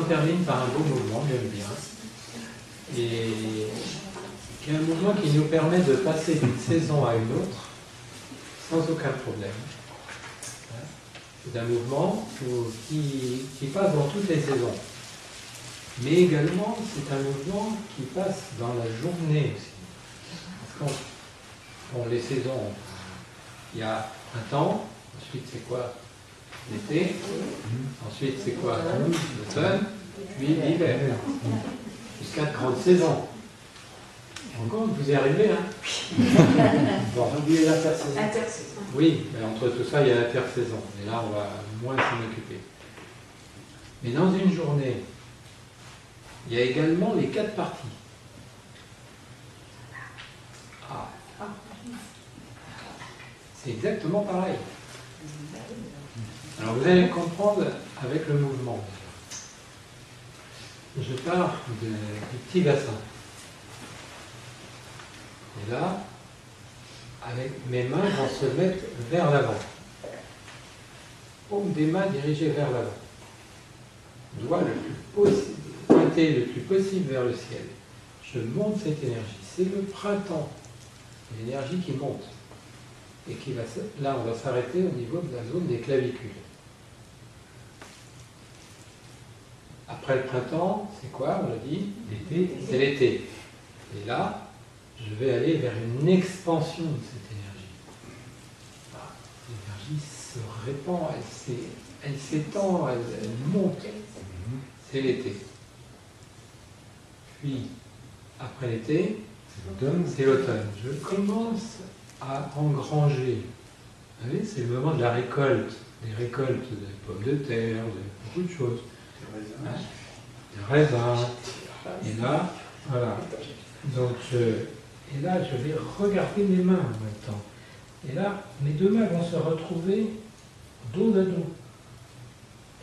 termine par un beau mouvement, j'aime bien. Et qui est un mouvement qui nous permet de passer d'une saison à une autre sans aucun problème. C'est un mouvement qui passe dans toutes les saisons. Mais également, c'est un mouvement qui passe dans la journée aussi. Parce que les saisons, il y a printemps, ensuite c'est quoi? L'été, ensuite c'est quoi? L'automne, puis l'hiver. Jusqu'à 30 saisons. Encore, vous y arrivez, hein? Bon, oubliez l'intersaison. Oui, mais entre tout ça, il y a l'intersaison. Et là, on va moins s'en occuper. Mais dans une journée, il y a également les 4 parties. Ah. C'est exactement pareil. Alors vous allez comprendre avec le mouvement. Je pars du petit bassin. Et là, avec mes mains vont se mettre vers l'avant. Paume des mains dirigées vers l'avant. Doigt le plus possible, pointer le plus possible vers le ciel. Je monte cette énergie. C'est le printemps. L'énergie qui monte. Et qui va, là, on va s'arrêter au niveau de la zone des clavicules. Après le printemps, c'est quoi? On l'a dit, l'été. C'est l'été. Et là, je vais aller vers une expansion de cette énergie. L'énergie se répand, elle s'étend, elle monte. C'est l'été. Puis, après l'été, c'est l'automne. Je commence à engranger. Vous savez, c'est le moment de la récolte. Des récoltes de pommes de terre, de beaucoup de choses. Des raisins. Et là, voilà. Donc, et là, je vais regarder mes mains en même temps. Et là, mes deux mains vont se retrouver dos à dos.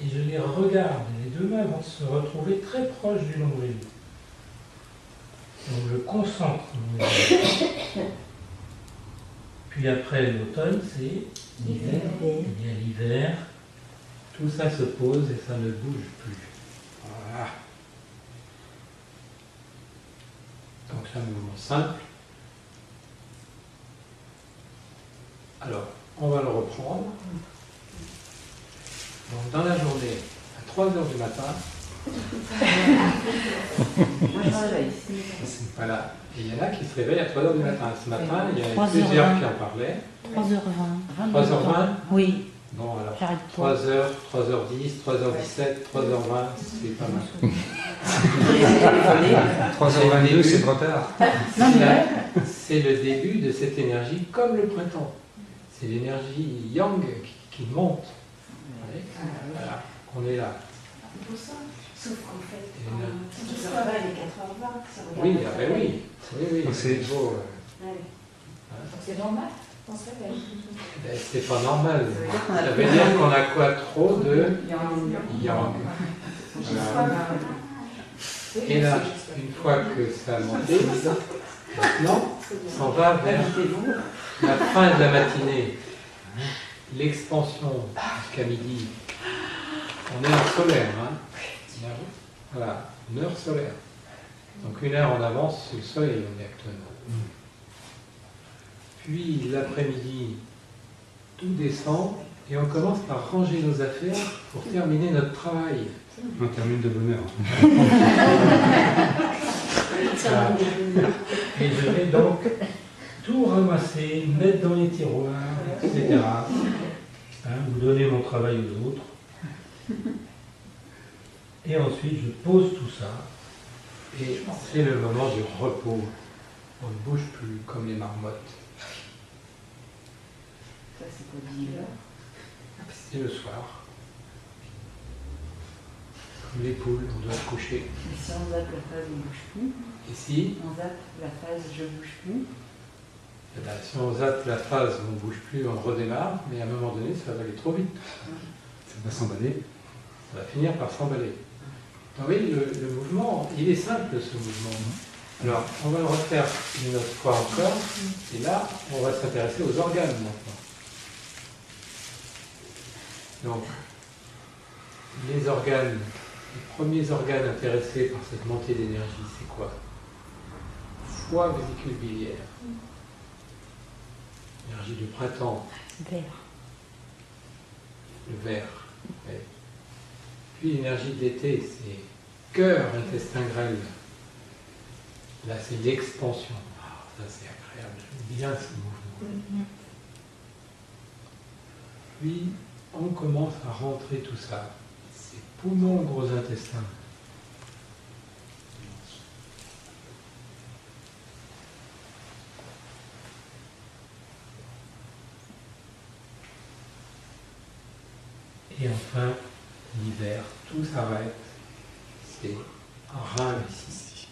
Et je les regarde. Et les deux mains vont se retrouver très proches du nombril. Donc, je concentre mon énergie. Puis après l'automne, c'est l'hiver. Il y a l'hiver. Tout ça se pose et ça ne bouge plus. Voilà. Donc c'est un mouvement simple. Alors, on va le reprendre. Donc dans la journée, à 3 h du matin, voilà. Et il y en a qui se réveillent à 3 h du matin. Ce matin, il y a plusieurs qui en parlaient. 3h20. 3h20 Oui. Bon, alors 3h, 3h10, 3h17, 3h20, c'est pas mal. 3h22, c'est trop tard. C'est le début de cette énergie comme le printemps. C'est l'énergie yang qui monte. Voilà, on est là. Sauf qu'en fait, tout ça va, il est 4h20. Oui, ah ben oui. Oui, c'est beau. C'est normal. C'est pas normal. Ça veut dire qu'on a quoi? Trop de yang. Voilà. Et là, une fois que ça a monté, maintenant, on va vers la fin de la matinée, l'expansion jusqu'à midi. On est en solaire, hein? Voilà, une heure solaire. Donc 1 heure en avance sur le soleil, on est actuellement. Puis l'après-midi, tout descend et on commence par ranger nos affaires pour terminer notre travail. On termine de bonne heure. Et je vais donc tout ramasser, mettre dans les tiroirs, etc. Vous donnez mon travail aux autres. Et ensuite, je pose tout ça. Et c'est le moment du repos. On ne bouge plus comme les marmottes. Ça, c'est quoi, 10h? C'est le soir. Comme les poules, on doit se coucher. Et si on zappe la phase, on ne bouge plus. Et si On zappe la phase, je ne bouge plus. Eh bien, si on zappe la phase, on ne bouge plus, on redémarre, mais à un moment donné, ça va aller trop vite. Ça va s'emballer. Ça va finir par s'emballer. Vous voyez, le mouvement, il est simple ce mouvement. Alors, on va le refaire une autre fois encore, et là, on va s'intéresser aux organes maintenant. Donc, les organes, premiers organes intéressés par cette montée d'énergie, c'est quoi? Foie, vésicule biliaire. Énergie du printemps. Vert. Le vert. Ouais. Puis l'énergie de l'été, c'est cœur, intestin grêle. Là, c'est l'expansion. Ah, ça, c'est agréable. J'aime bien ce mouvement. Puis, on commence à rentrer tout ça. C'est poumons, gros intestin. Et enfin, l'hiver, tout s'arrête. C'est rein ici.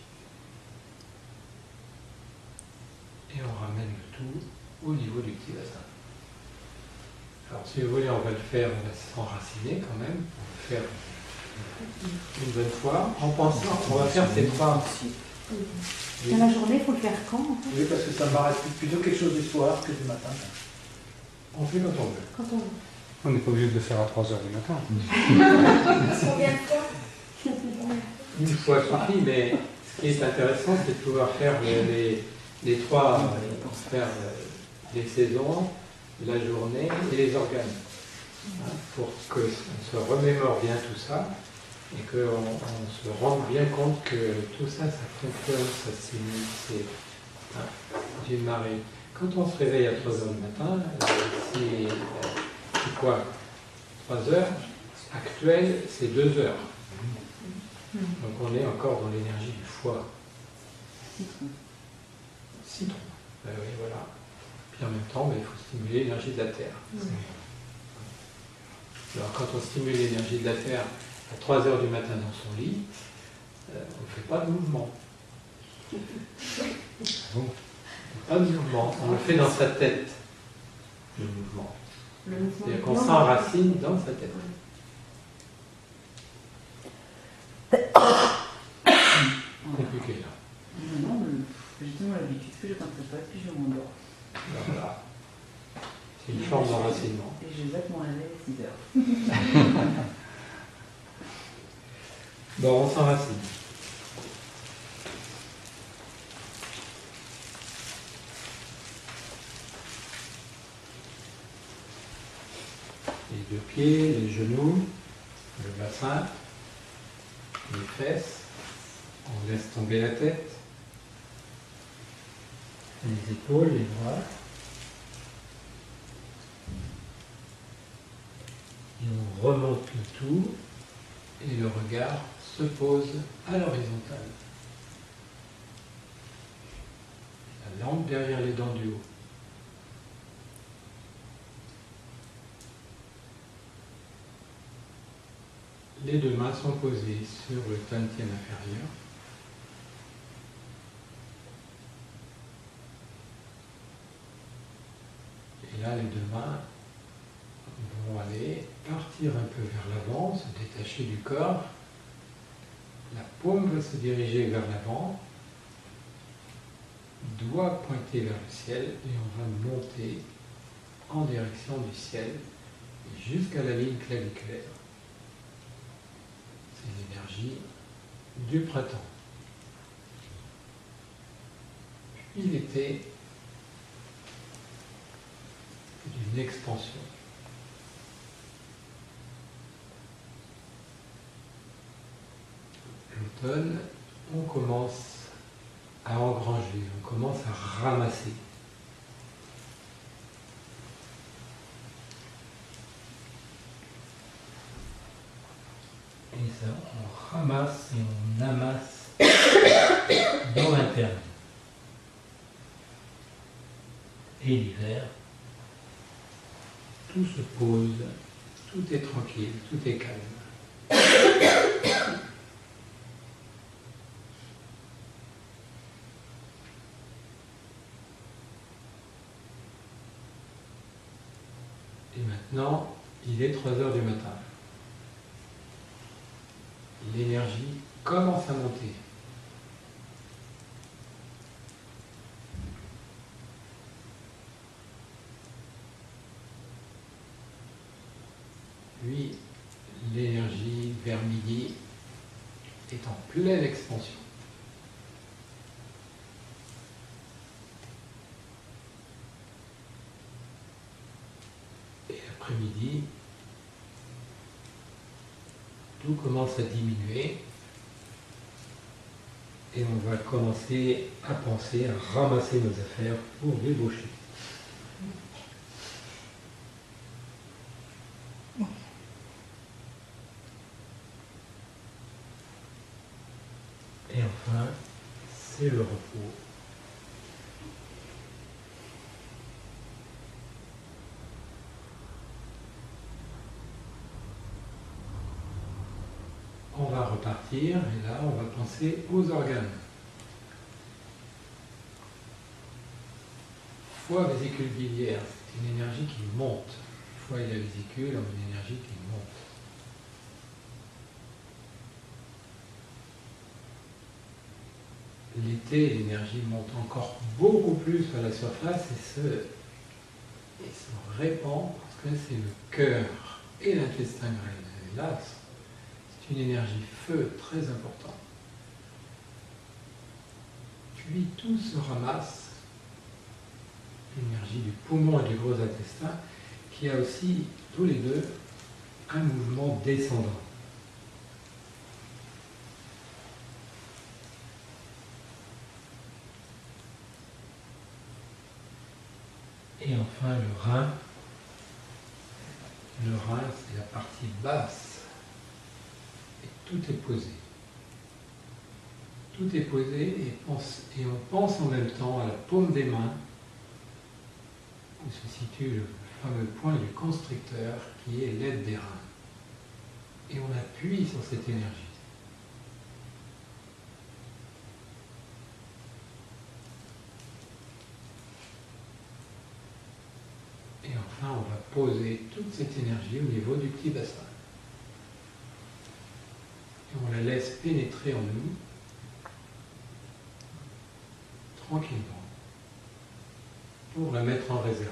Et on ramène le tout au niveau du petit bassin. Alors si vous voulez, on va le faire, on va s'enraciner quand même, pour le faire une bonne fois, en pensant qu'on va faire ces trois. Dans la journée, il faut le faire quand en fait? Oui, parce que ça me paraît plutôt quelque chose du soir que du matin. On fait quand on veut. Quand on veut. On n'est pas obligé de le faire à 3 h du matin. Combien de fois? Une fois suffit, mais ce qui est intéressant, c'est de pouvoir faire les trois, faire les saisons, la journée et les organes. Hein, pour qu'on se remémore bien tout ça et qu'on se rende bien compte que tout ça, ça fonctionne, ça s'imite, c'est une marée. Quand on se réveille à 3 h du matin, c'est quoi? 3 heures actuelles, c'est 2 heures. Donc on est encore dans l'énergie du foie. Citron. Ben oui, voilà. Puis en même temps, il faut stimuler l'énergie de la Terre. Alors quand on stimule l'énergie de la Terre à 3 h du matin dans son lit, on ne fait pas de mouvement. Bon. Pas de mouvement. On le fait dans sa tête, le mouvement. Le mouvement. C'est-à-dire qu'on s'enracine dans sa tête. Compliqué là. Non, j'ai tellement l'habitude que je ne pensais pas, puis je m'endors. Alors, voilà. C'est une forme d'enracinement. Et je zappe mon réveil à 6 h. Bon, on s'enracine. Les deux pieds, les genoux, le bassin, les fesses. On laisse tomber la tête, les épaules, les bras. Et on remonte le tout et le regard se pose à l'horizontale. La langue derrière les dents du haut. Les deux mains sont posées sur le tantien inférieur. Et là, les deux mains vont aller partir un peu vers l'avant, se détacher du corps. La paume va se diriger vers l'avant, doigt pointé vers le ciel, et on va monter en direction du ciel jusqu'à la ligne claviculaire. C'est l'énergie du printemps. Puis l'été, d'une expansion. L'automne, on commence à engranger, on commence à ramasser. Et ça, on ramasse et on amasse dans l'interne. Et l'hiver, tout se pose, tout est tranquille, tout est calme. Et maintenant, il est 3 h du matin. L'énergie commence à monter. Puis l'énergie vers midi est en pleine expansion. Et l'après-midi, tout commence à diminuer et on va commencer à penser à ramasser nos affaires pour débaucher. Et enfin, c'est le repos. On va repartir et là, on va penser aux organes. Foie, vésicule biliaire, c'est une énergie qui monte. Le foie et la vésicule ont une énergie qui monte. L'été, l'énergie monte encore beaucoup plus à la surface et se répand parce que c'est le cœur et l'intestin grêle. Et là, c'est une énergie feu très importante. Puis tout se ramasse, l'énergie du poumon et du gros intestin, qui a aussi tous les deux un mouvement descendant. Et enfin le rein. Le rein, c'est la partie basse. Et tout est posé. Tout est posé et on pense en même temps à la paume des mains, où se situe le fameux point du constricteur qui est l'aide des reins. Et on appuie sur cette énergie. Et enfin, on va poser toute cette énergie au niveau du petit bassin. Et on la laisse pénétrer en nous, tranquillement, pour la mettre en réserve.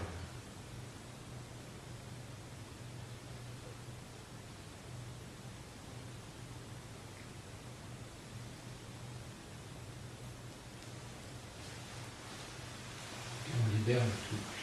Et on libère le tout.